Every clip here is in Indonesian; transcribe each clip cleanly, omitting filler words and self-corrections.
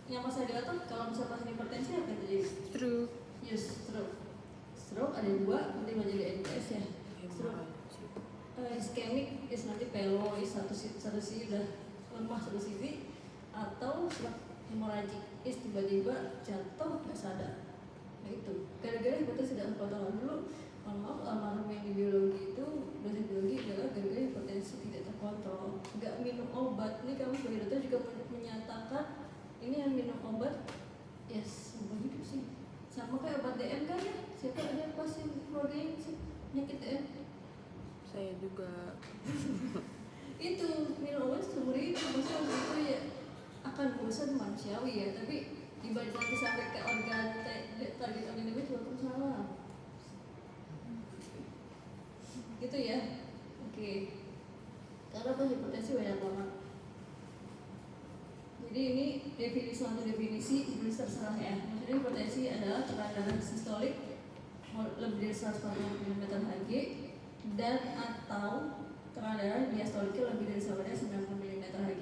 yang masih ada otot kalau misalnya pasien hipertensi apa yang terjadi? Stroke. Yes, stroke ada dua, nanti menjadi NPS ya. Stroke ischemic is nanti pelo is satu sisi udah lemah satu sisi, atau stroke hemorrhagic is tiba-tiba jatuh nggak sadar. Nah itu gara-gara hipertensi tidak terkontrol. Dulu mohon maaf almarhum yang di biologi itu dosen biologi adalah gara-gara hipertensi tidak terkontrol, nggak minum obat. Ini kamu sebagai dokter juga menyatakan ini yang minum obat yes seumur hidup sih, sama kayak obat DM kan ya. Siapa ada pasien keluarga yang penyakit DM? Saya juga. Itu minum obat seumur hidup, maksudnya itu ya akan bosan manusiawi ya, tapi dibalik nanti sampai ke organ target organ itu juga salah gitu ya. Oke, karena apa hipertensi banyak banget. Jadi ini satu definisi sebenarnya terserah ya. Maksudnya hipertensi adalah tekanan darah sistolik lebih dari 140 mm/Hg dan atau tekanan darah diastoliknya lebih dari 90 mm/Hg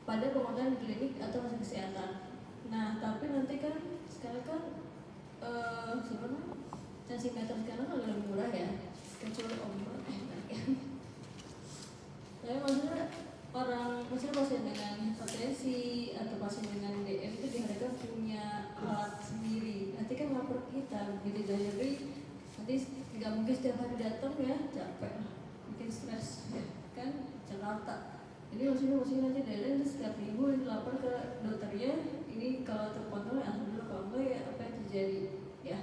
pada pemantauan klinik atau hasil kesehatan. Nah, tapi nanti kan sekarang kan sebenarnya tensimeter sekarang kan lebih murah ya, kecuali obat tapi maksudnya pasien dengan hipertensi atau pasien dengan DM itu diharapkan punya alat sendiri. Nanti kan lapor kita begitu diary, nanti nggak mungkin setiap hari datang ya, capek mungkin stres ya kan Jakarta. Jadi maksudnya nanti diary setiap minggu lapor ke dokternya, ini kalau terkontrol alhamdulillah, kalau enggak ya apa yang terjadi ya.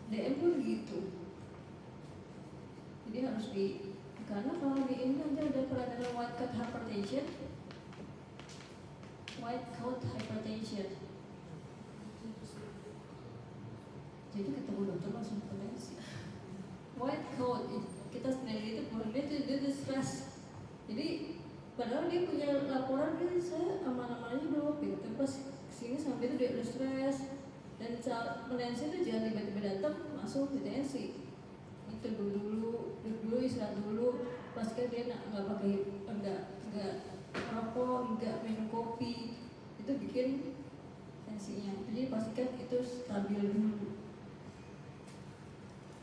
DM pun gitu, jadi harus karena kalau di ini nanti ada peradangan white coat hypertension, jadi ketemu dokter langsung hipertensi. White coat kita sendiri itu dia tuh stres, jadi padahal dia punya laporan dia saya aman-aman aja dok, tapi pas kesini sampai itu dia udah stres, dan tensi itu jangan tiba-tiba datang masuk ke tensi. Itu dulu istirahat dulu, pastikan dia nggak pakai nggak rokok, nggak minum kopi, itu bikin tensinya. Jadi pastikan itu stabil dulu.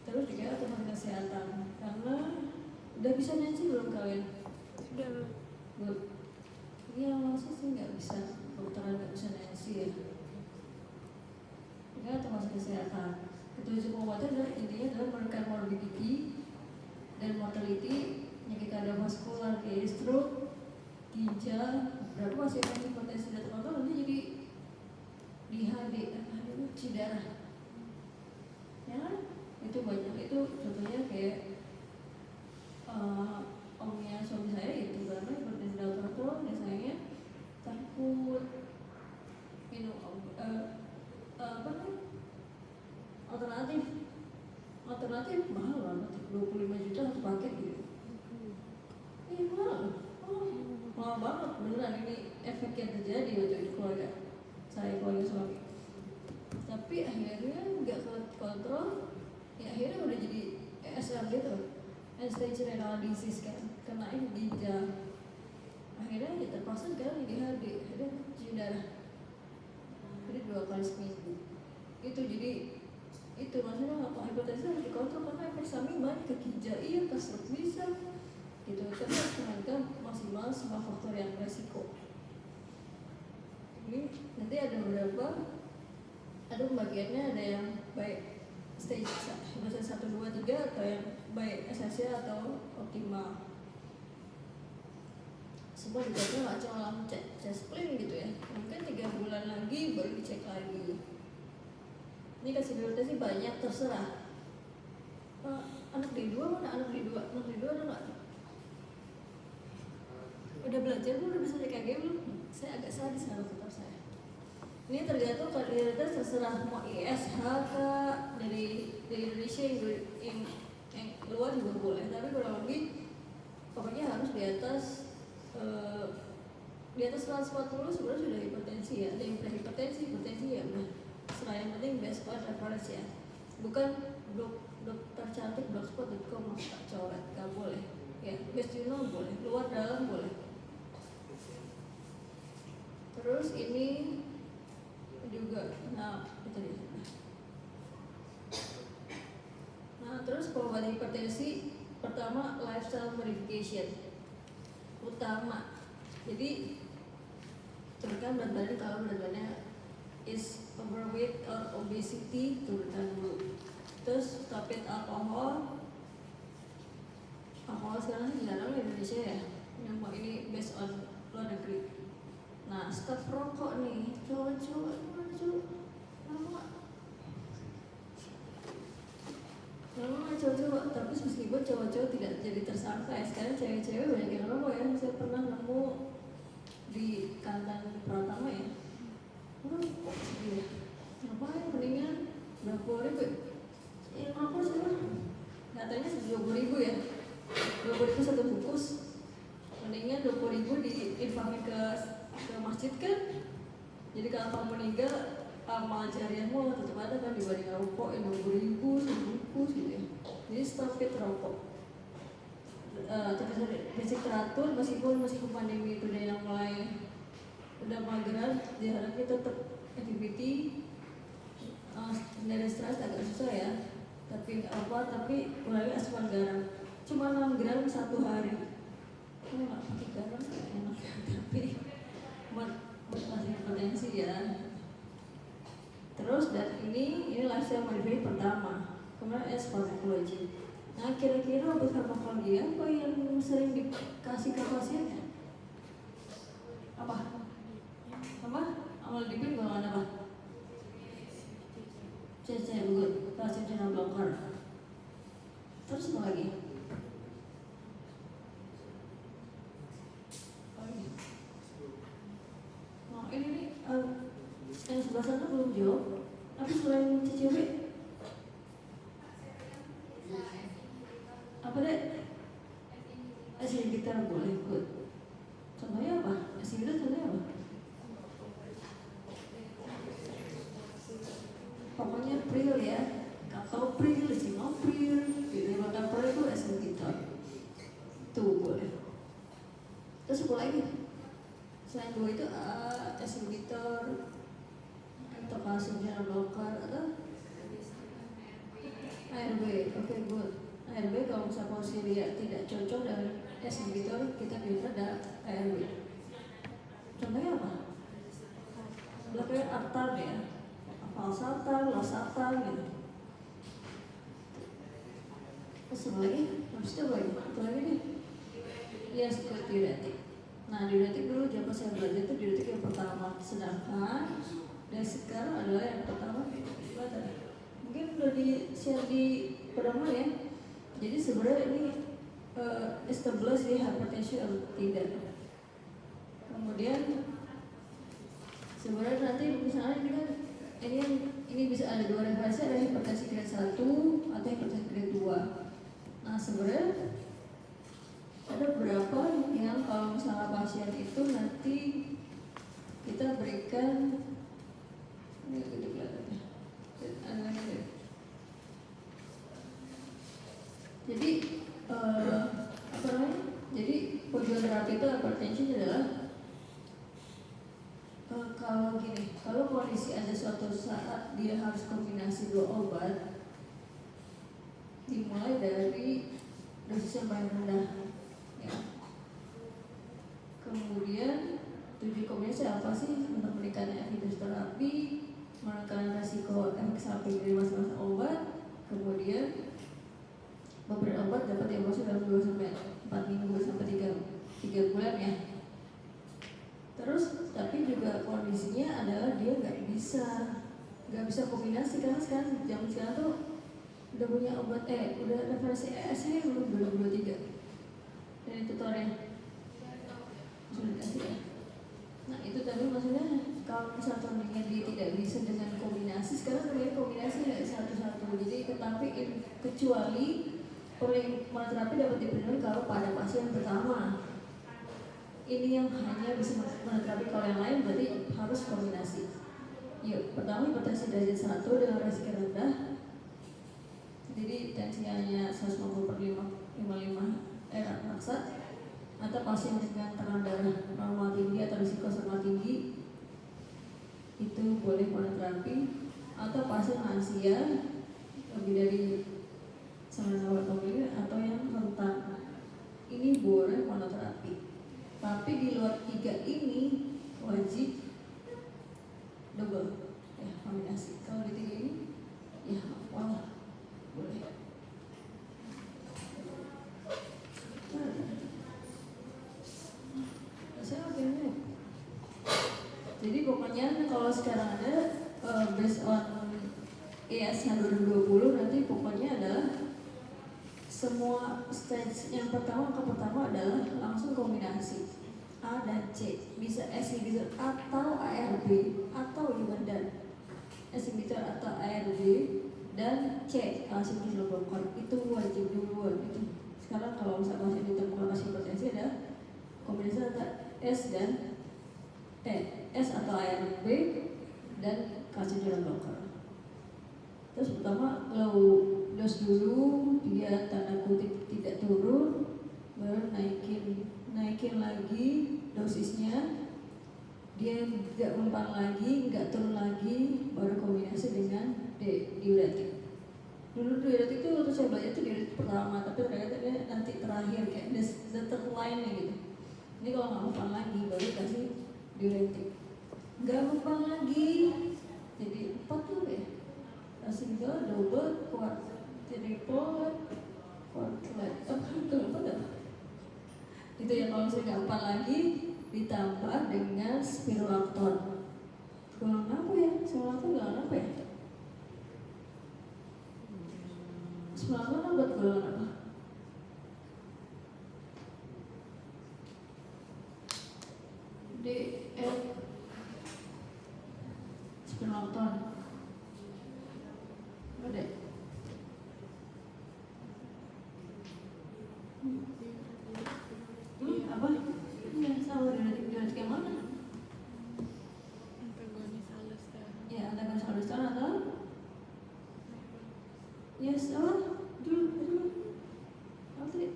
Terus juga teman kesehatan, karena udah bisa tensi belum kalian? Sudah. Belum. Iya masih sih nggak bisa, dokteran nggak bisa tensi ya. Ya teman kesehatan. Ketujuh pengobatan adalah intinya adalah menekan morbidity dan mortality, penyakit kardiovaskular kayak stroke, ginjal. Berapa pasien yang hipertensi tidak terkontrol nanti jadi DHD, cuci darah. Ya kan? Itu banyak, itu contohnya kayak omnya suami saya itu karena hipertensi tidak terkontrol, biasanya takut minum alternatif mahal banget, 25 juta satu paket gitu. Iya mahal banget beneran. Ini efek yang terjadi waktu itu keluarga suami. Tapi akhirnya nggak kontrol, ya akhirnya udah jadi ESR gitu, end stage renal disease kan, kena ginjal. Akhirnya ya terpaksa sekarang DHD, akhirnya cuci darah. Jadi 2 kali seminggu. Itu jadi itu maksudnya apa, hipertensi harus dikontrol karena efek samping banyak ke ginjal, iya ke stroke bisa gitu, tapi harus menangkan maksimal semua faktor yang resiko. Ini nanti ada beberapa, ada pembagiannya, ada yang baik stage 1, 2, 3 atau yang baik esensial atau optimal. Semua diceknya nggak cuma langsung cek chest pain gitu ya, mungkin 3 bulan lagi baru dicek lagi. Ini kasih hipertensi banyak, terserah. Anak D2 mana? Anak D2 ada nggak? Udah belajar belum? Udah bisa EKG belum? Saya agak sadis kalau tetap saya. Ini tergantung kualitas, terserah mau ISH dari Indonesia yang luar juga boleh, tapi kurang lebih pokoknya harus di atas 140 sebenarnya sudah hipertensi ya. Ada yang hipertensi ya udah. Setelah yang penting best spot reference ya, bukan dokter cantik blogspot.com tak coret, gak boleh ya. Best jurnal boleh, luar dalam boleh. Terus ini juga, nah itu dia. Nah terus pengobatan hipertensi pertama lifestyle modification utama. Jadi turunkan berat badan kalau berat badannya is overweight or obesity, turunkan dulu. Terus stopin alkohol sekarang jarang di Indonesia ya, yang ini based on luar negeri. Nah stop rokok nih, cowok-cowok Memang cowok-cowok, tapi meskipun cowok-cowok tidak jadi tersangka ya, sekarang cewek-cewek banyak yang rokok ya. Saya pernah nemu di Kantan Pratama ya, rokok gitu. Ngapain, mendingan berapa ribu yang rokok siapa? Katanya 20.000 ya, 20.000 satu bungkus. Mendingan 20.000 diinfakin ke masjid kan. Jadi kalau kamu meninggal, amal jariahmu tetap ada kan dibanding rokok yang 20.000 sebungkus gitu ya. Jadi stop it rokok. Basic teratur meskipun pandemi itu udah mulai gerak, diharapkan tetap activity. Dari stres agak susah ya, tapi kurangi asupan garam. Cuma 6 gram satu hari. Kamu nggak pakai garam enak, tapi buat masih potensi ya. Terus dan ini lifestyle modification pertama. Kemudian S farmakologi. Nah kira-kira obat farmakologi apa yang sering dikasih ke pasiennya? Apa? Amlodipin golongan apa? CC good, calcium channel blocker. Terus apa lagi? Nah ini nih yang sebelah sana belum jawab. Tapi selain CCB apa deh? Inhibitor boleh good. Contohnya apa? Inhibitor contohnya apa? Pokoknya pril ya, atau pril, sinopril, dimakan pril itu inhibitor. Tuh boleh. Terus apa lagi? Selain dua itu inhibitor atau calcium channel blocker atau ARB, oke good. ARB kalau misalnya porsilia tidak cocok dengan inhibitor, kita bisa ada ARB. Contohnya apa? Belakangnya artar ya, valsartan, losartan gitu. Terus apa lagi? Habis itu apa lagi nih? Ya seperti diuretik. Nah diuretik dulu zaman saya belajar itu diuretik yang pertama, sedangkan dan sekarang adalah yang pertama mungkin udah di-share di pedoman ya. Jadi sebenarnya ini establish di hypertension atau tidak. Kemudian sebenarnya nanti misalnya ini kan ini bisa ada dua referensi, ada hipertensi grade 1 atau hipertensi grade 2. Nah sebenarnya ada beberapa yang kalau misalnya pasien itu nanti kita berikan ini gitu kelihatannya. Jadi apa namanya? Jadi tujuan terapi itu hypertension adalah kalau kondisi ada suatu saat dia harus kombinasi dua obat, dimulai dari dosis yang paling rendah ya. Kemudian tujuan kombinasi apa sih? Untuk memberikan evidensi terapi, menekan resiko efek samping dari masing-masing obat. Kemudian beberapa obat dapat diawasi dalam 2 sampai 4 minggu sampai 3 bulan ya. Terus tapi juga kondisinya adalah dia nggak bisa kombinasi karena sekarang zaman sekarang tuh udah punya obat udah referensi ESC belum 2023 dan tutorial sudah dikasih ya. Nah itu tadi maksudnya kalau misalnya tandingnya dia tidak bisa dengan kombinasi, sekarang namanya kombinasi nggak satu-satu. Jadi tetapi kecuali monoterapi dapat diberikan kalau pada pasien pertama. Ini yang hanya bisa monoterapi, kalau yang lain berarti harus kombinasi. Yuk, pertama hipertensi derajat 1 dengan resiko rendah. Jadi tensinya 150/55 maksa. Atau pasien dengan tekanan darah normal tinggi atau risiko sangat tinggi, boleh monoterapi, atau pasien lansia lebih dari 9 tahun atau lebih, atau yang rentan ini boleh monoterapi. Tapi di luar 3 ini wajib double ya, kombinasi. Kalau di 3 ini ya wah boleh. Jadi pokoknya kalau sekarang ada based on ESH 2020 nanti pokoknya adalah semua stage yang pertama adalah langsung kombinasi A dan C, bisa S inhibitor atau ARB atau juga dan S inhibitor atau ARB dan C kalsium channel blocker itu wajib duluan itu. Sekarang kalau misalnya pasien ditemukan pasien hipertensi ada kombinasi antara S dan S atau ARB dan kalsium channel blocker. Terus pertama low dose dulu, dia tanda kutip tidak turun, baru naikin lagi dosisnya, dia tidak mempan lagi, nggak turun lagi, baru kombinasi dengan diuretik. Dulu diuretik itu waktu saya belajar itu diuretik pertama, tapi ternyata dia nanti terakhir kayak the third line gitu. Ini kalau nggak mempan lagi, baru kasih diuretik. Nggak mempan lagi, jadi 4 tuh ya. Single, double, triple, quadruple, apa dah? Itu ya kalau saya gampang lagi ditambah dengan spirulacton. Golongan apa ya? Spirulacton golongan apa ya? Spirulacton buat golongan apa? DL spirulacton. Ada. Apa? Ya, sama diuretik yang mana? Antagonis aldosteron. Ya, antagonis aldosteron atau? Yes, apa? Dulu. Apa tadi?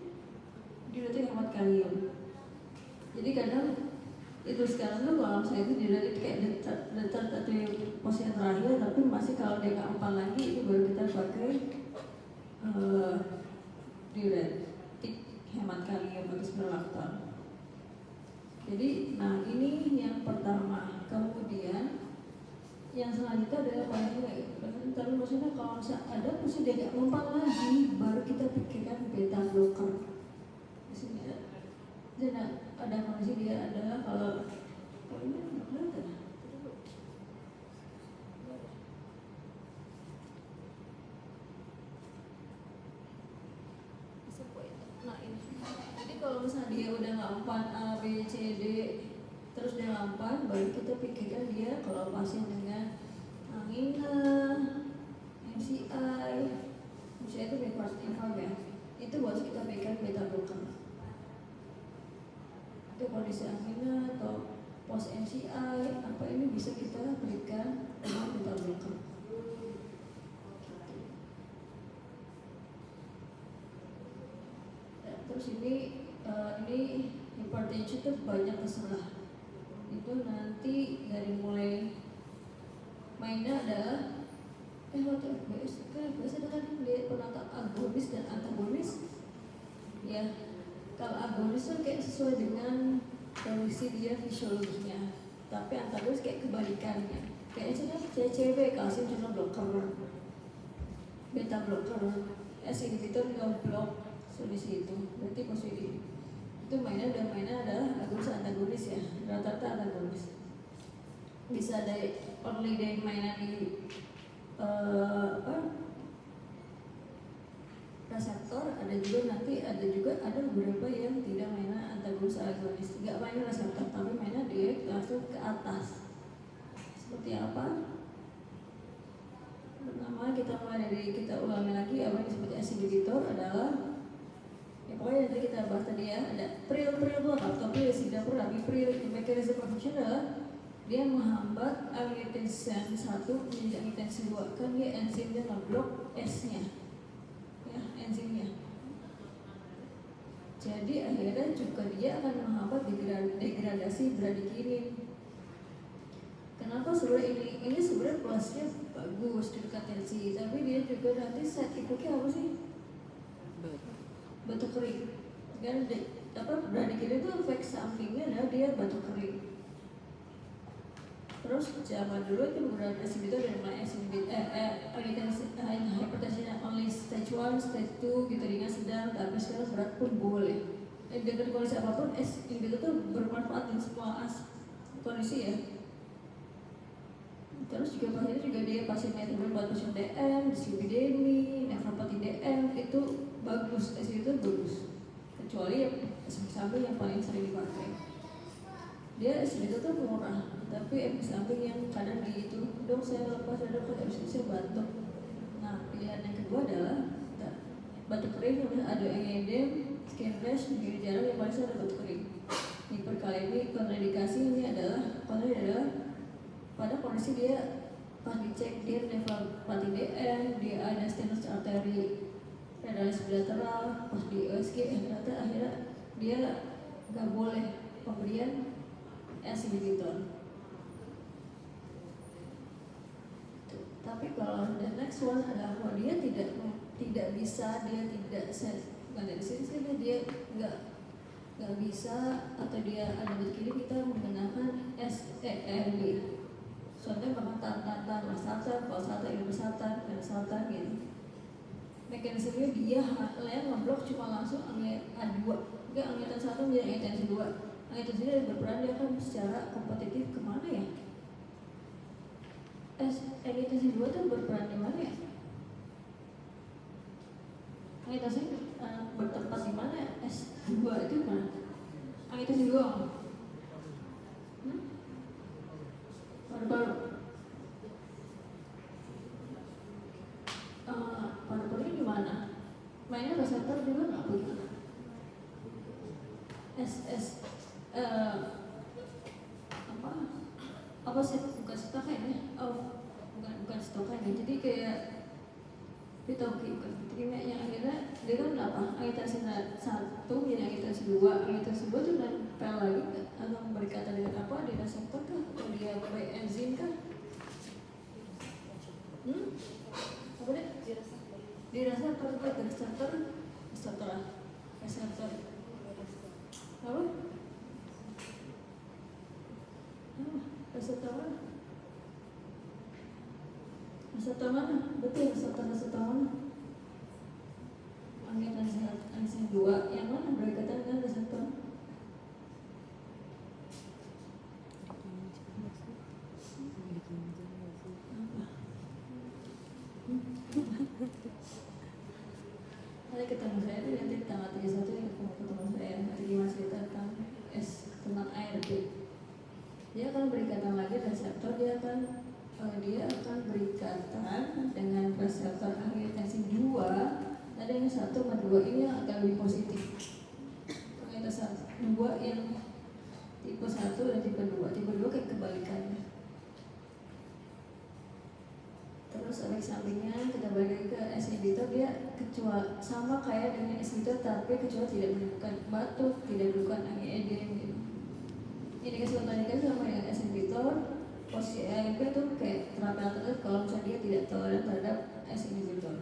Diuretik hemat kalium. Jadi kadang itu sekarang tuh kalau saya itu diuretik kayak deter atau posisi terakhir, tapi masih kalau dia nggak empan lagi itu baru kita pakai diuretik hemat kalium atau spirulacton. Jadi, nah ini yang pertama. Kemudian yang selanjutnya adalah tapi maksudnya kalau misalnya ada mesti dia nggak mempan lagi, baru kita pikirkan beta blocker. Di sini ada kondisi dia adalah kalau ini nggak kelihatan. Nah ini, jadi kalau misalnya dia udah ngampan A, B, C, D, terus dia ngampan, baru kita pikirkan dia kalau pasien dengan angina, MCI itu backward infam ya, itu harus kita pikirkan beta blocker. Itu kondisi angina atau post MCI, apa ini bisa kita berikan dengan beta blocker. Terus ini hypertension itu banyak terserah. Itu nanti dari mulai mainnya adalah waktu FBS kan FBS itu kan dia penata agonis dan antagonis. Ya, kalau agonis itu kayak sesuai dengan kondisi dia fisiologinya, tapi antagonis kayak kebalikannya. Kayak itu kan CCB kalsium channel blocker, beta blocker, S inhibitor ngeblok solusi itu, berarti posisi itu mainnya adalah agonis antagonis ya, rata-rata antagonis. Bisa dari only dari mainan di reseptor, ada juga beberapa yang tidak mainan antagonis agonis, tidak mainan reseptor tapi mainan dia langsung ke atas. Seperti apa? Pertama kita ulangi lagi apa yang disebut S inhibitor adalah ya, pokoknya nanti kita bahas tadi ya, ada pril atau pril sidapur, mekanisme function adalah dia menghambat angiotensin 1 menjadi angiotensin 2, kan dia enzimnya ngeblok S-nya ya, enzimnya. Jadi akhirnya juga dia akan menghambat degradasi bradikinin. Kenapa sebenarnya ini sebenarnya plusnya bagus di dekat tensi, tapi dia juga nanti side effectnya apa sih? Batuk kering. Kan beradik itu efek sampingnya adalah dia batuk kering. Terus zaman dulu itu gradasi itu dari mulai hypertension only stage 1, stage 2 gitu, ringan, sedang, tapi sekarang berat pun boleh. Dengan kondisi apapun itu tuh bermanfaat di semua kondisi ya. Terus juga pasiennya juga dia pasiennya itu buat pasien DM, dislipidemi, nefropati DM itu bagus, itu bagus. Kecuali efek samping yang paling sering dipakai. Dia itu tuh murah, tapi efek samping yang kadang di itu, dong saya lepas ada kok saya batuk. Nah pilihan yang kedua adalah batuk kering, ada edem, skin rash, menjadi jarang yang paling sering ada batuk kering. Hiperkalemi kontraindikasi ini adalah pada kondisi dia pas dicek dia nefropati DM, dia ada stenosis arteri renalis bilateral, pas di USG ternyata akhirnya dia nggak boleh pemberian S inhibitor. Tapi kalau the next one adalah kalau dia tidak bisa, dia tidak bukan dari sini dia nggak bisa atau dia ada begini, kita menggunakan SERB. Soalnya memang tantan, masatan, falsatan, ilmusatan, pensatan gitu. Mekanismenya dia ngeblok cuma langsung A2, enggak anggitan 1 menjadi anggitan 2. Anggitan sini berperan dia kan secara kompetitif kemana ya? Anggitan 2 tuh berperan di mana ya? Anggitan sini bertempat di mana? S2 itu mana? Anggitan 2 baru-baru paru-parunya di mana? Mainnya reseptor juga nggak punya. Apa sih, bukan stokain ya? Oh, bukan stokain ya. Jadi kayak kimia yang akhirnya dia kan apa? Agitasi 1 jadi agitasi 2, agitasi 2 itu nempel lagi atau berkaitan dengan apa? Di reseptor kah? Atau dia by enzim kah? Apa deh? Di reseptor apa? Reseptor apa? Reseptor mana? Betul, reseptor mana? Anggitan 2 yang mana berkaitan dengan reseptor? Nanti ketemu saya itu nanti tanggal 31 ya, ketemu saya nanti gimana cerita tentang ARB. Dia akan berikatan lagi reseptor, dia akan berikatan dengan reseptor angiotensin 2. Ada yang 1 sama 2 ini yang akan lebih positif. Angiotensin 2 yang tipe 1 dan tipe 2. Tipe 2 kayak kebalikannya. Terus efek sampingnya kita balik ke S inhibitor, dia kecuali sama kayak dengan S inhibitor tapi kecuali tidak menimbulkan batuk, tidak menimbulkan angin gitu. Indikasi kontraindikasi sama dengan S inhibitor. Posisi ARB itu kayak terapi alternatif kalau misalnya dia tidak toleran terhadap S inhibitor.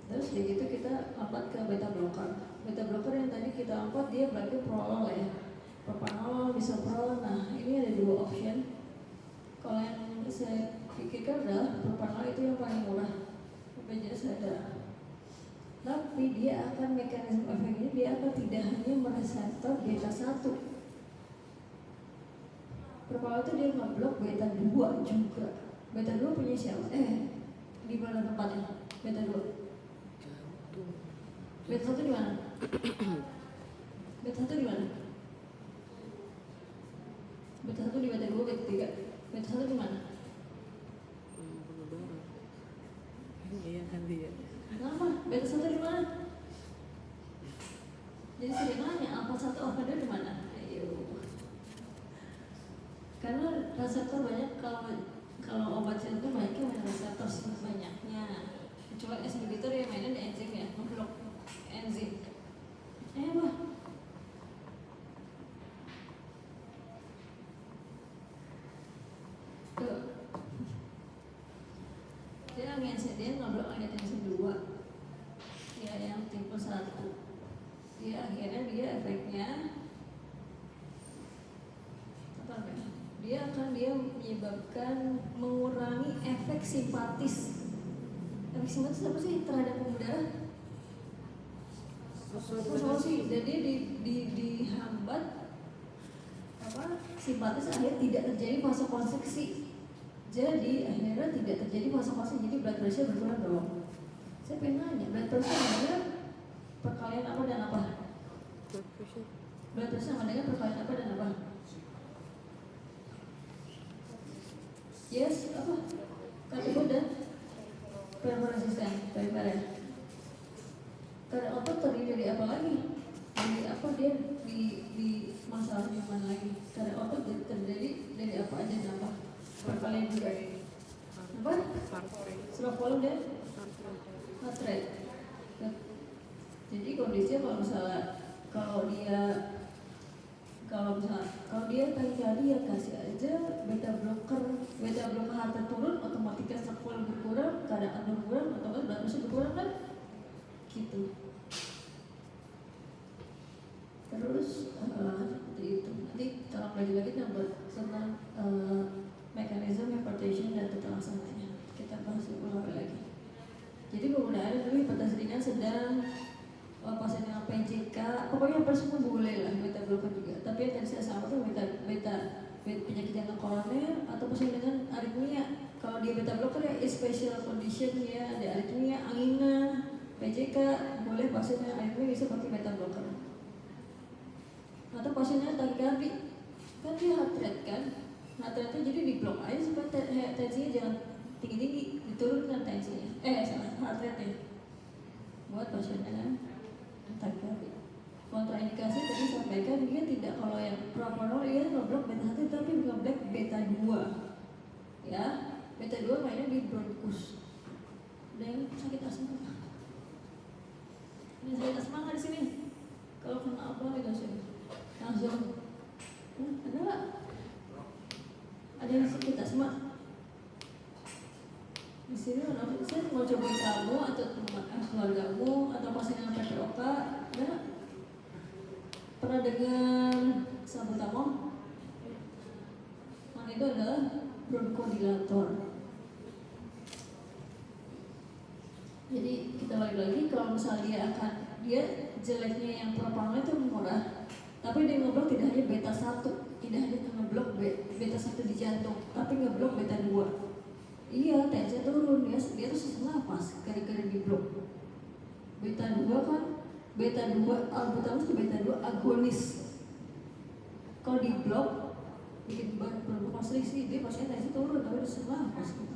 Terus dari itu kita lompat ke beta blocker. Beta blocker yang tadi kita lompat dia berarti prolol ya, propanolol, bisoprolol. Nah ini ada 2 option. Kalau yang saya pikirkan adalah propanolol itu yang paling murah, BPJS ada. Tapi dia akan mekanisme efeknya dia akan tidak hanya mereseptor beta 1. Propanolol itu dia ngeblok beta 2 juga. Beta 2 punya siapa? Di mana tempatnya? Beta 2. Beta 1 di mana? Beta 1 di mana? Beta 1 di beta 2, beta 3. Beta 1 di mana? Iya kan dia. Kenapa? Beta 1 di mana? Jadi sering nanya alpha 1 alpha 2 di mana? Ayo. Karena reseptor banyak, kalau obat jantung banyaknya main reseptor banyaknya. Kecuali S inhibitor yang mainnya di enzim ya, ngeblok enzim. Bah. orang yang dia ngobrol angiotensin 2, ya yang tipe 1. Dia akhirnya dia efeknya apa namanya? Dia menyebabkan mengurangi efek simpatis. Efek simpatis apa sih terhadap pembuluh darah? Sih, jadi dihambat apa simpatis, akhirnya tidak terjadi vasokonstriksi. Jadi akhirnya tidak terjadi vasokonstriksi, jadi blood pressure berkurang dong. Saya pengen nanya, blood pressure ada perkalian apa dan apa? Blood pressure sama dengan perkalian apa dan apa? Yes, apa? Kardio dan resisten, perifer. Karena otot terdiri dari apa lagi? Dari apa dia di masalah yang mana lagi? Karena otot terdiri dari apa aja dan apa? Perkalian juga. Apa? Stroke volume dan heart rate. Jadi kondisinya kalau dia tadi ya kasih aja beta blocker harta turun, otomatis stroke volume berkurang, keadaan berkurang, atau kan blood pressure berkurang kan? Gitu. Terus seperti itu. Nanti kalau belajar lagi tentang mekanisme hypertension dan tata laksananya. Kita bahas ulang lagi. Jadi penggunaan dulu hipertensi ringan sedang, pasien dengan PJK, pokoknya hampir semua boleh lah beta blocker juga. Tapi yang tadi saya sampaikan penyakit jantung koroner atau pasien dengan aritmia. Kalau dia beta blocker ya special condition ya, ada aritmia, angina, PJK, boleh pasien yang aritmia bisa pakai beta blocker. Atau pasiennya takikardi, kan dia heart rate kan, heart rate jadi diblok aja supaya tensinya jangan tinggi-tinggi, diturunkan tensinya, heart rate-nya buat pasien dengan takikardi. Kontraindikasi tadi sampaikan dia tidak, kalau yang propanol dia ngeblok beta 1 tapi ngeblok beta 2 ya, beta 2 mainnya di bronkus. Ada yang sakit asma? Ini sakit asma nggak di sini? Kalau kena apa itu sih langsung ada nggak? Ada yang sakit asma? Di sini saya mau cobain kamu atau keluargamu atau pasien yang PPOK, ada nggak? Pernah dengar salbutamol? Nah, itu adalah bronchodilator. Jadi kita balik lagi, kalau misalnya dia jeleknya yang propanol itu murah, tapi dia ngeblok tidak hanya beta 1, tidak hanya ngeblok beta 1 di jantung, tapi ngeblok beta 2. Iya, tensi turun, dia tuh sesak nafas gara-gara diblok. Beta 2 kan, beta 2 albutamol itu beta 2 agonis. Kalau diblok bikin bronkokonstriksi, dia pasien tensi turun, tapi dia sesak nafas gitu.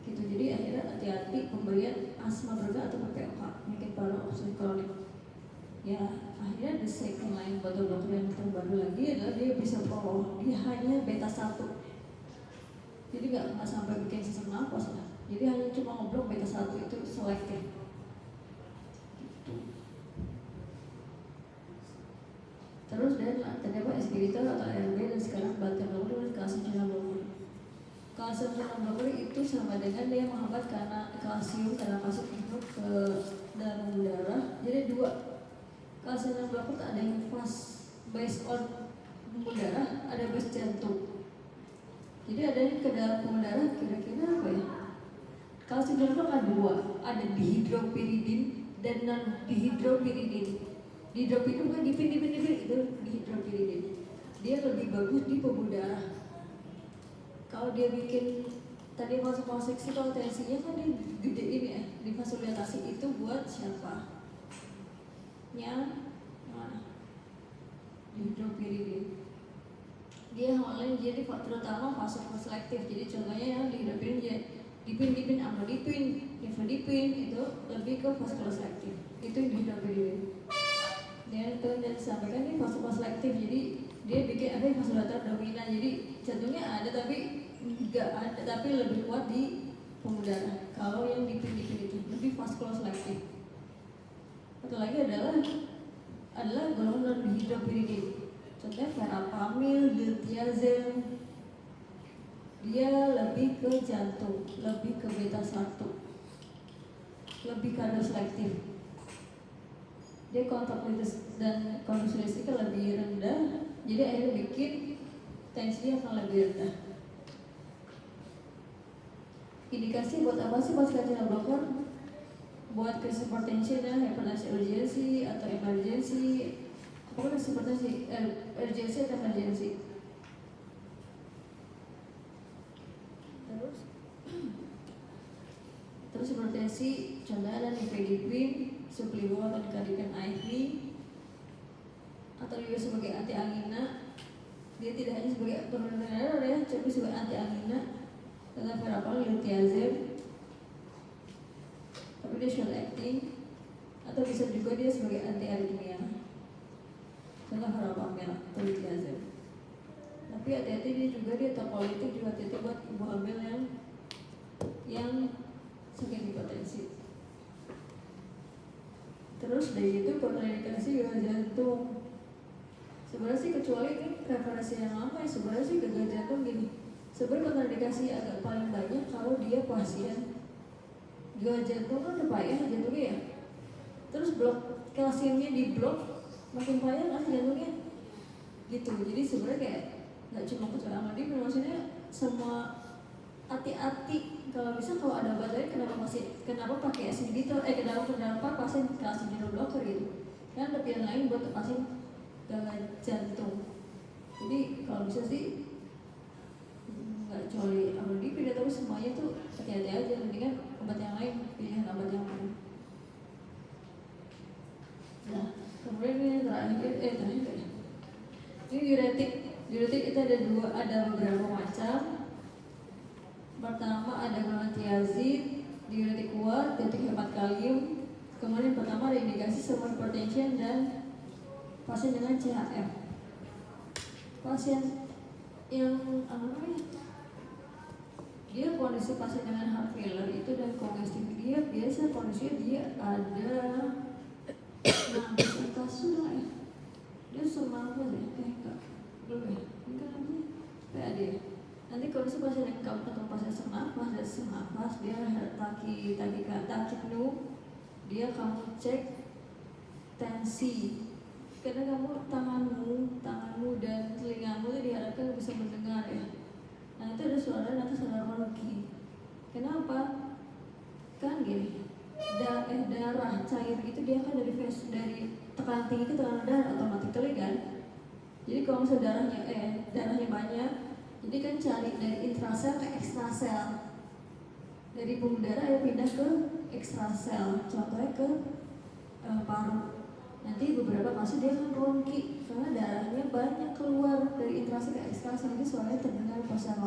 Jadi akhirnya hati-hati pemberian asma berat atau PPOK, penyakit paru obstruktif kronik. Ya, akhirnya the second line botol blocker yang terbaru lagi adalah dia bisa prolong, dia hanya beta 1. Jadi nggak sampai bikin sesak nafas lah. Jadi hanya cuma ngeblok beta 1 itu selektif. Gitu. Terus dan terdapat inhibitor atau ARB dan sekarang beta blocker dan kalsium blocker. Kalsium blocker itu sama dengan dia menghambat karena kalsium masuk ke dalam darah. Jadi dua kalsium blocker ada yang fast based on pembuluh darah, ada base jantung. Jadi ada yang ke dalam pembuluh darah kira-kira apa ya? Kalsium blocker ada dua, ada dihidropiridin dan non dihidropiridin. Dihidropiridin kan dipin itu dihidropiridin. Dia lebih bagus di pembuluh darah. Kalau dia bikin tadi vasokonstriksi, kalau tensinya kan dia gedein ya, difasilitasi itu buat siapa? Yang mana? Dihidropiridin. Dia awalnya jadi terutama vasokonstriktif. Jadi contohnya yang dihidropiridin dipin amlodipin, nifedipin itu lebih ke vasokonstriktif. Itu dihidropiridin. Dan itu yang disampaikan ini vasokonstriktif. Jadi dia bikin ada vasodilator dominan. Jadi jantungnya ada tapi enggak ada, tapi lebih kuat di pembuluh darah. Kalau yang dipin itu lebih vasokonstriktif. Satu lagi adalah golongan non dihidropiridin. Contohnya verapamil, diltiazem, dia lebih ke jantung, lebih ke beta 1, lebih kardioselektif. Dia kontak dan kondisi lebih rendah, jadi akhirnya bikin tensi akan lebih rendah. Indikasi buat apa sih pas channel blocker? Buat krisis hipertensi dan hypertensi urgency atau emergency. Pokoknya krisis hipertensi, urgency atau emergency. Terus hipertensi, contohnya ada nifedipine, supligo atau dikalikan IV, atau juga sebagai anti angina. Dia tidak hanya sebagai penurunan darah ya, tapi sebagai anti angina. Tentang verapamil, luthiazide, tapi dia short acting, atau bisa juga dia sebagai anti aritmia. Contoh verapamil atau luthiazide. Tapi hati-hati dia tokolitik juga hati-hati buat ibu hamil yang sakit hipertensi. Terus dari itu kontraindikasi gagal jantung. Sebenarnya sih kecuali ini referensi yang lama ya, sebenarnya sih gagal jantung gini. Sebenarnya kontraindikasi agak paling banyak kalau dia pasien gagal jantung kan udah payah jantungnya ya. Terus blok kalsiumnya di blok, makin payah kan jantungnya. Gitu. Jadi sebenarnya kayak nggak cuma kecuali amadi, maksudnya semua hati-hati kalau bisa kalau ada obatnya kenapa pakai inhibitor kenapa pasien kasih blocker gitu kan ada pilihan lain buat pasien gagal jantung. Jadi kalau bisa sih nggak kecuali amlodipin tapi semuanya tuh hati-hati aja, mendingan obat yang lain, pilihan obat yang lain. Nah kemudian ini terakhir ini diuretik itu ada beberapa macam. Pertama ada golongan thiazid, diuretik kuat, diuretik hemat kalium. Kemudian pertama ada indikasi severe hypertension dan pasien dengan CHF. Pasien yang dia kondisi pasien dengan heart failure itu dan kongestif dia biasa kondisinya dia ada kasus ya. Dia semampu deh, enggak belum ya, enggak namanya PAD. Nanti kondisi pasien yang kamu ketemu pasien sesak nafas, dia takipnu, dia kamu cek tensi, karena kamu tanganmu dan telingamu itu diharapkan bisa mendengar ya. Nah itu ada suara nanti saudara lagi. Kenapa? Kan gini, darah cair itu dia kan dari tekanan tinggi ke tekanan darah otomatis kan. Jadi kalau misalnya darahnya banyak, jadi kan cari dari intrasel ke ekstrasel, dari pembuluh darah ya pindah ke ekstrasel, contohnya ke paru. Nanti beberapa kasus dia akan ronki karena darahnya banyak keluar dari intrasel ke ekstrasel, jadi suaranya terdengar pasien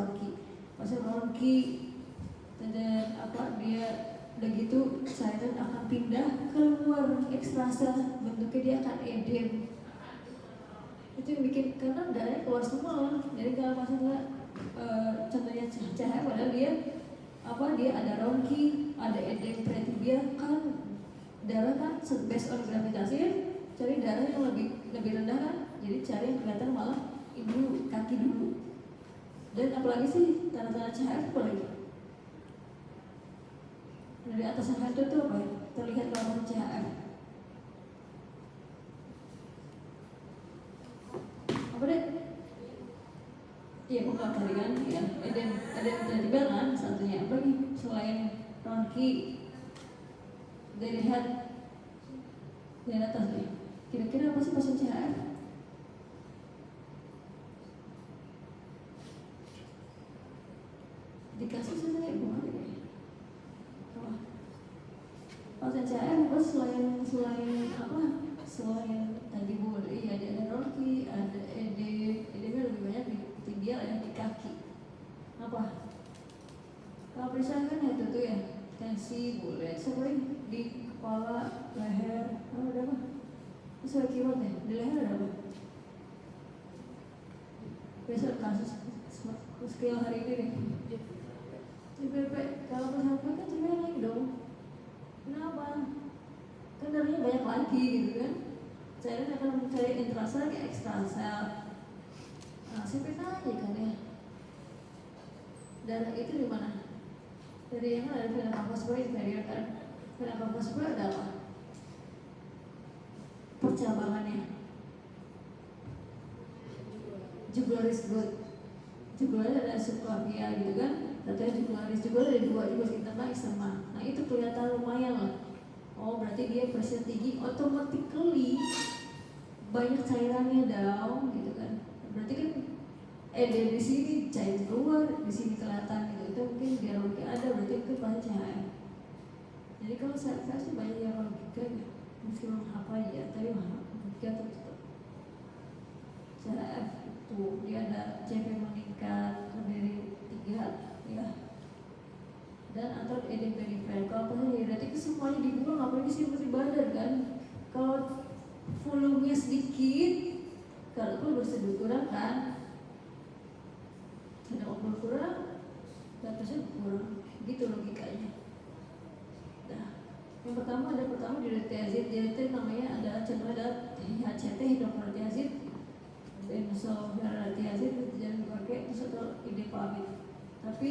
ronki dan dia udah gitu cairan akan pindah keluar ekstrasel, bentuknya dia akan edem. Itu yang bikin karena darahnya keluar semua. Jadi kalau pasien contohnya cahaya padahal dia ada ronki, ada edem pretibia kan darah kan based on gravitasi ya, cari darah yang lebih rendah kan, jadi cari yang kelihatan malah ibu kaki dulu. Dan apalagi sih tanda-tanda cahaya apa lagi? Dari atas sampai itu apa ya? Terlihat kalau CHF. Apa deh? Iya bukan tadi kan? Ya, ada tiba kan satunya apa nih? Selain ronki dari head dari atas nih. Kira-kira apa sih pasien CHF? Dikasih saya bukan ya? Pasien CHF apa selain tadi ada ronki, ada edemnya lebih banyak di tibial ya, di kaki. Apa? Kalau periksa kan itu tuh ya, tensi boleh, sering di kepala, leher, ada apa? Bisa kibat ya, di leher ada apa? Biasa kasus skill hari ini nih. CPP, kalau pas kan CPP lagi dong. Kenapa? Kan darahnya banyak lagi gitu kan. Cairan akan mencari intrasel ke ekstrasel. Nah, CPP aja kan ya. darah itu di mana? Dari yang ada vena cava superior inferior kan. Vena cava superior ada apa? Percabangannya jugularis root. Jugularis ada subclavia gitu kan. Katanya jugularis juga ada dua juga internal eksternal. Nah itu kelihatan lumayan lah. Oh berarti dia pressure tinggi, automatically banyak cairannya down gitu kan. Berarti kan di sini cair keluar, di sini kelihatan gitu. Itu mungkin biar logika ada, berarti itu banyak CHF. Jadi kalau saya sih banyak yang logika ya, meskipun apa ya, tapi logika tetap CHF itu dia ada CV meningkat lebih dari 3 ya. Dan atau edema perifer. Kalau proses hidratik itu semuanya dibuang, apalagi disimpan di badan kan. Kalau volumenya sedikit, kalau itu bersedia kurang kan, ada berkurang, dan proses kurang, gitu logikanya. Nah, yang pertama diuretiazid, itu namanya ada contohnya ada HCT hidroklotiazid, benzoylatiazid itu jangan dipakai, terus atau idepamid. Tapi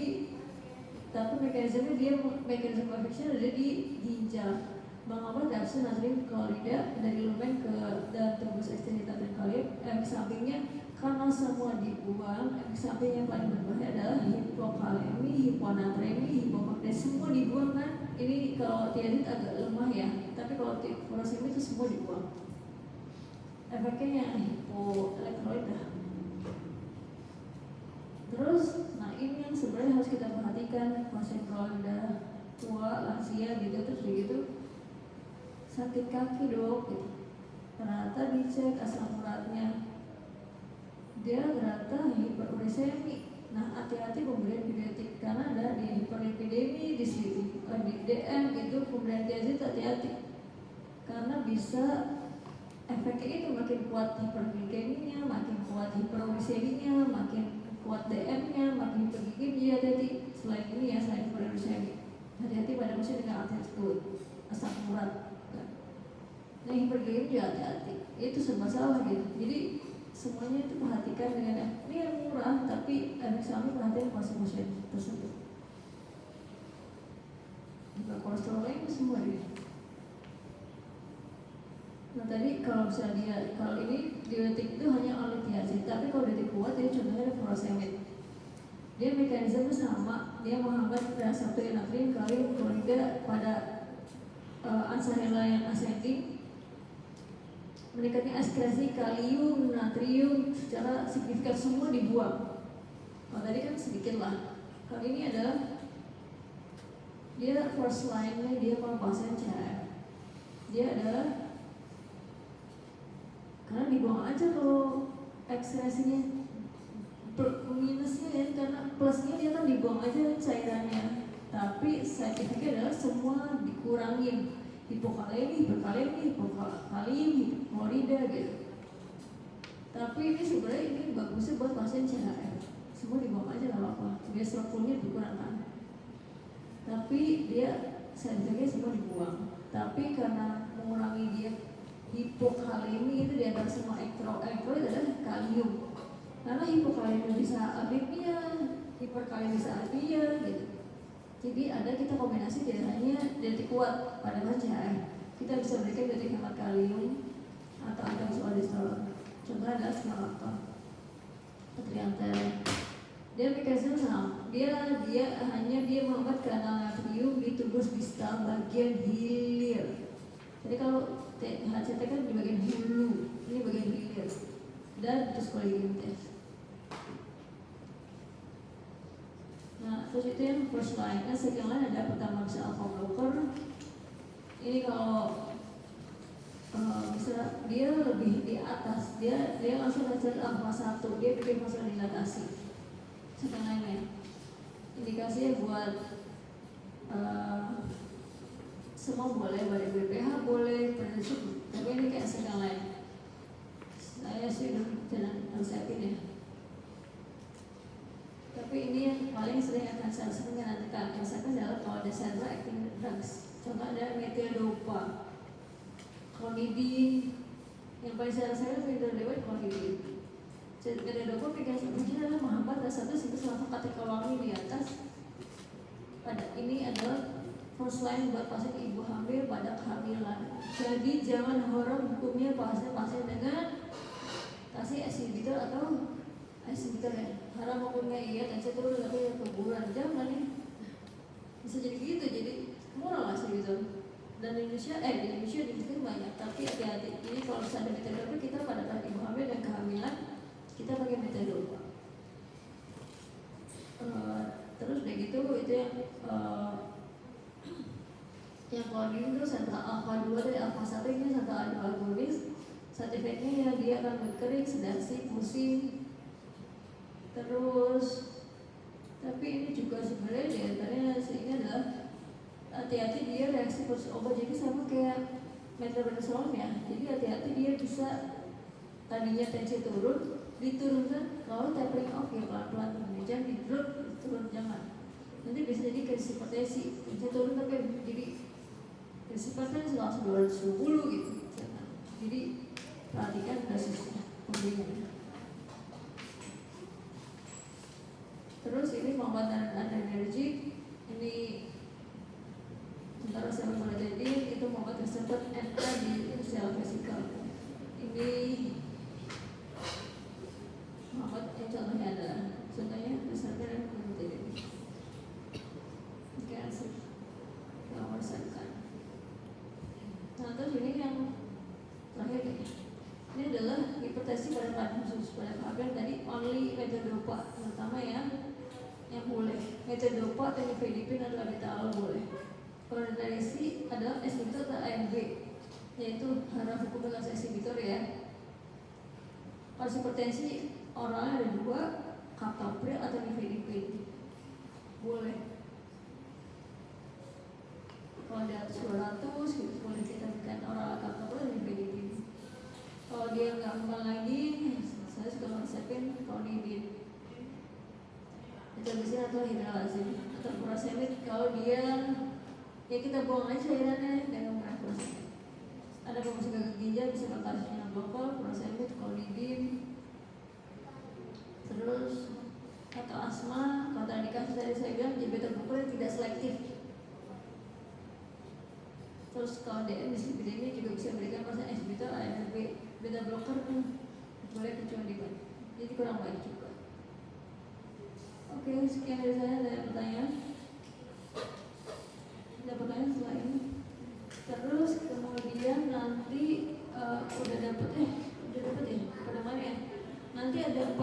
mekanisme action ada di ginjal. Mengapa darah natrium klorida dari lumen ke dan tubuh ekstremitas dan kalium. Sampingnya karena semua dibuang. Samping yang paling berbahaya adalah hipokalemi, hiponatremi, hipomagnesemia, semua dibuang kan. Ini kalau tiazid agak lemah ya, tapi kalau furosemid itu semua dibuang. Efeknya yang hipoelektrolit dah. Terus, nah ini yang sebenarnya harus kita perhatikan pasien kalau udah tua, lansia gitu, terus begitu sakit kaki dok, gitu. Ternyata dicek asam uratnya, dia ternyata hiperuricemi. Nah hati-hati pemberian diuretik karena ada di hiperlipidemi, di DM itu pemberian tiazid hati-hati karena bisa efeknya itu makin kuat hiperglikeminya, makin kuat hiperuriceminya, makin kuat DM-nya, makin hiperglikemia. Jadi selain ini ya selain hiperuricemi, hati-hati pada pasien dengan altitude asam urat. Nah hiperglikemia juga hati-hati, itu serba salah gitu. Jadi semuanya itu perhatikan dengan ini yang murah, tapi efek samping perhatian pasien tersebut. Juga kolesterol itu semua dia. Nah tadi kalau misalnya kalau ini diuretik itu hanya oleh tiazid, tapi kalau diuretik kuat dia contohnya ada furosemid. Dia mekanisme sama, dia menghambat reseptor natrium kalium klorida pada ansarela yang ascending, meningkatnya ekskresi kalium, natrium secara signifikan, semua dibuang. Kalau tadi kan sedikit lah. Kalau ini adalah dia first line-nya dia mau pasien CHF. Dia adalah karena dibuang aja kalau ekskresinya minusnya ya, karena plusnya dia kan dibuang aja cairannya. Tapi side effect-nya adalah semua dikurangin, hipokalemi, hiperkalemi, hipokalium, hipoklorida gitu. Tapi ini sebenarnya ini bagusnya buat pasien CHF, semua dibuang aja nggak apa-apa, biar strukturnya dikurangkan. Tapi dia side effect-nya semua dibuang. Tapi karena mengurangi dia hipokalemi itu di antara semua elektrolit adalah kalium. Karena hipokalemi bisa anemia, hiperkalemi bisa anemia gitu. Jadi ada kita kombinasi tidak hanya detik kuat pada pasien, kita bisa berikan detik hemat kalium atau aldosterone. Contohnya adalah semalatol, petriantel. Dia mekanisme sama. Dia menghambat kanal natrium di tubuh distal bagian hilir. Jadi kalau HCT kan di bagian hulu, ini bagian hilir. Dan terus kolegium. Nah, terus itu yang first line. Nah, second line ada pertama bisa alpha blocker. Ini kalau bisa dia lebih di atas, dia langsung mencari alpha 1, dia bikin vasodilatasi. Second line-nya indikasinya buat semua boleh, pada BPH boleh, prediksi, tapi ini kayak second line. Saya sih jangan resepin ya. Tapi ini yang paling sering akan saya sering menantikan misalkan adalah kalau ada sentra acting drugs. Contoh ada metildopa, klonidin. Yang paling saya rasakan metildopa klonidin. Metadopa pegang kunci adalah menghambat rasa itu selama ketika wangi di atas. Pada ini adalah first line buat pasien ibu hamil pada kehamilan. Jadi jangan horor hukumnya pasien dengan kasih inhibitor atau inhibitor ya. Haram hukumnya iya, dan saya turun tapi kuburan jangan nih. Bisa jadi gitu, jadi murah lah gitu. Dan di Indonesia di sini banyak, tapi hati-hati. Jadi kalau misalnya metadopa kita pada saat ibu hamil dan kehamilan kita pakai metadopa. Terus udah gitu itu yang kodein itu santa alpha 2 dari alpha 1 ini santa agonis. Side effect-nya ya dia akan berkering, sedasi, pusing. Terus tapi ini juga sebenarnya diantaranya ini adalah hati-hati dia reaksi versus obat, jadi sama kayak metronidazole ya. Jadi hati-hati dia bisa tadinya tensi turun, diturunkan kalau tapering off ya pelan-pelan, jangan di drop turun, jangan. Nanti bisa jadi krisis hipertensi, tensi turun tapi jadi krisis hipertensi langsung 220 gitu. Jangan. Jadi perhatikan dosisnya, pemberiannya. Terus ini pengobatan adrenergic, ini antara sel jadi itu membuat tersebut NA di sel vesikal. Ini membuat contohnya adalah reseptor dan hemoglobin. Cancer, nomor sekian. Nah terus ini yang terakhir ini adalah hipertensi pada pada khusus pada KBN tadi only metadopa pertama yang boleh. Metadopa, tenofovir atau labetalol boleh. Kalau dari si adalah inhibitor atau AMB, yaitu haram hukum dengan inhibitor ya. Kalau hipertensi oralnya ada 2, captopril atau nifedipine boleh. Kalau di atas 200 gitu, boleh kita berikan oral captopril atau nifedipine. Kalau dia nggak makan lagi, saya suka resepin clonidine, Itromycin atau hidralazine atau furosemid. Kalau dia ya kita buang aja cairannya dengan menggunakan furosemid. Ada pembersih gagal ginjal bisa kalsium global, furosemid, clonidine. Terus atau asma, kalau tadi kasus tadi saya bilang diabetes populer tidak selektif. Terus kalau DM dislipidemia juga bisa memberikan pasien inhibitor ARB, beta blocker boleh kecuali jadi kurang baik juga. Oke, sekian dari saya. Ada pertanyaan? Ada pertanyaan setelah ini? Terus kemudian nanti udah dapet ya pada mana ya? Nanti ada 4